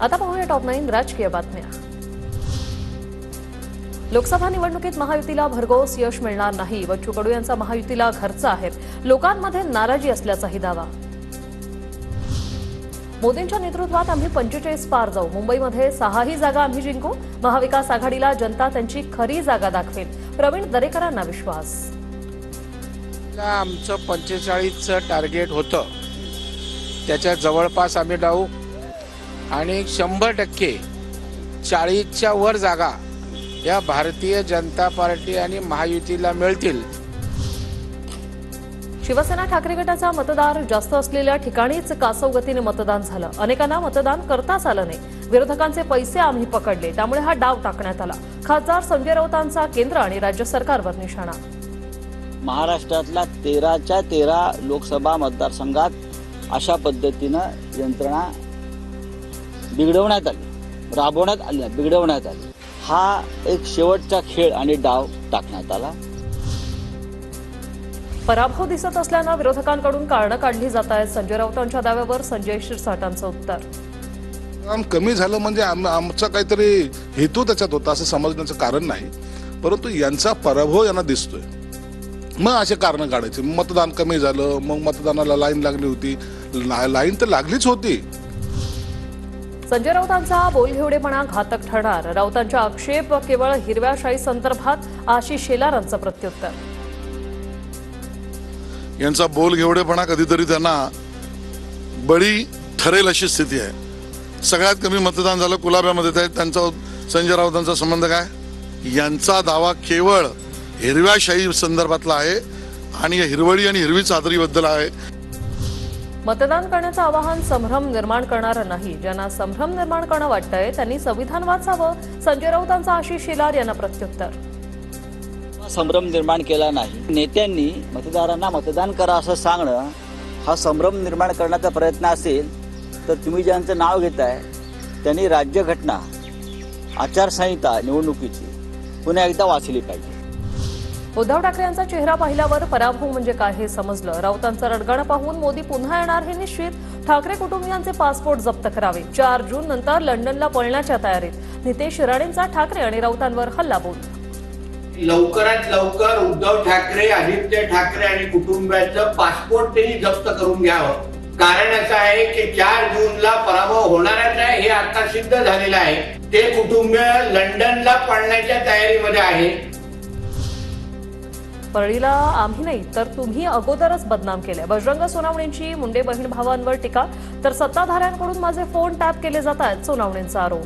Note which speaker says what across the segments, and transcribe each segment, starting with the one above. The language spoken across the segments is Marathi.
Speaker 1: आता पाहूया टॉप 9 राजकीय बातम्या। लोकसभा निवडणुकीत महायुतीला भरघोस यश मिळणार नाही। बच्चू कडू यांचा महायुतीला घरचा आहे, लोकांमध्ये नाराजी असल्याचाही दावा। मोदींच्या नेतृत्वात आम्ही 45 पार जाऊ, मुंबईमध्ये 6ही जागा आम्ही जिंकू, महाविकास आघाडीला जनता त्यांची खरी जागा दाखवेल, प्रवीण दरेकरांना विश्वास।
Speaker 2: आमचं 45चं टार्गेट होतं, त्याच्या जवळपास आम्ही जाऊ आणि 100% 40च्या वर जागा या भारतीय जनता पार्टी आणि महायुतीला मिळतील।
Speaker 1: शिवसेना ठाकरे गटाचा मतदार जास्त असलेल्या ठिकाणीच कासव गतीने मतदान झालं, अनेकांना मतदान करताच आलं नाही। विरोधकांचे पैसे आम्ही पकडले, त्यामुळे हा डाव टाकण्यात आला। खासदार संजय राऊतांचा केंद्र आणि राज्य सरकारवर निशाणा।
Speaker 3: महाराष्ट्रातल्या 13च्या 13 लोकसभा मतदारसंघात अशा पद्धतीनं यंत्रणा बिघडवण्यात आली, राबवण्यात आली, बिघडवण्यात आली। हा एक शेवटचा खेळ आणि डाव टाकण्यात आला।
Speaker 1: पराभव दिसत असल्यानं विरोधकांकडून कारणं काढली जात आहेत। संजय राऊतांच्या दाव्यावर संजय शिरसाटांचं उत्तर।
Speaker 4: काम कमी झालं म्हणजे आमचा काहीतरी हेतू त्याच्यात होता असं समजण्याचं कारण नाही, परंतु यांचा पराभव यांना दिसतोय, मग असे कारण काढायचे। मतदान कमी झालं, मग मतदानाला लाईन लागली होती, लाईन तर लागलीच होती।
Speaker 1: संजय राऊतांचा बोलघेवडेपणा घातक ठरणार, राऊतांच्या आक्षेप केवळ हिरव्या शाही संदर्भात, आशिष शेलारांचं प्रत्युत्तर।
Speaker 5: यांचा बोलघेवडेपणा कधीतरी त्यांना बळी ठरेल अशी स्थिती आहे। सगळ्यात कमी मतदान झालं कुलाब्यामध्ये, त्यांचा संजय राऊतांचा संबंध काय? यांचा दावा केवळ हिरव्या शाही संदर्भातला आहे आणि या हिरवळी आणि हिरवी चादरीबद्दल आहे।
Speaker 1: मतदान करण्याचं आवाहन संभ्रम निर्माण करणारं नाही, ज्यांना संभ्रम निर्माण करणं वाटतंय त्यांनी संविधान वाचावं, संजय राऊतांचा आशिष शेलार यांना प्रत्युत्तर।
Speaker 3: संभ्रम निर्माण केला नाही, नेत्यांनी मतदारांना मतदान करा असं सांगणं हा संभ्रम निर्माण करण्याचा प्रयत्न असेल तर तुम्ही ज्यांचं नाव घेताय त्यांनी राज्यघटना, आचारसंहिता निवडणुकीची पुन्हा एकदा वाचली पाहिजे।
Speaker 1: उद्धव ठाकरे यांचा चेहरा पाहिल्यावर पराभव म्हणजे काय हे समजलं। राऊतांचं रडगाणं पाहून मोदी पुन्हा येणार हे निश्चित। ठाकरे कुटुंबियांचे पासपोर्ट जप्त करावे, 4 जून नंतर लंडनला पळण्याच्या तयारीत। नितेश राणेंचा ठाकरे आणि राऊतांवर हल्लाबोल।
Speaker 6: लवकरात लवकर उद्धव ठाकरे, आदित्य ठाकरे आणि कुटुंबाचं पासपोर्ट त्यांनी जप्त करून घ्यावं। कारण असं आहे की 4 जूनला पराभव होणारच आहे, हे आता सिद्ध झालेलं आहे। ते कुटुंब लंडनला पळण्याच्या तयारीमध्ये आहे।
Speaker 1: परळीला आम्ही नाही तर तुम्ही अगोदरच बदनाम केले, बजरंग सोनावणेंची मुंडे बहीण भावांवर टीका, तर सत्ताधाऱ्यांकडून माझे फोन टॅप केले जात आहेत, सोनावणेंचा आरोप।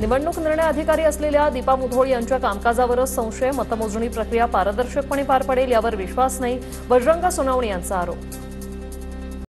Speaker 1: निवडणूक निर्णय अधिकारी असलेल्या दीपा मुधोळ यांच्या कामकाजावरच संशय, मतमोजणी प्रक्रिया पारदर्शकपणे पार पडेल यावर विश्वास नाही, बजरंग सोनावणे यांचा आरोप।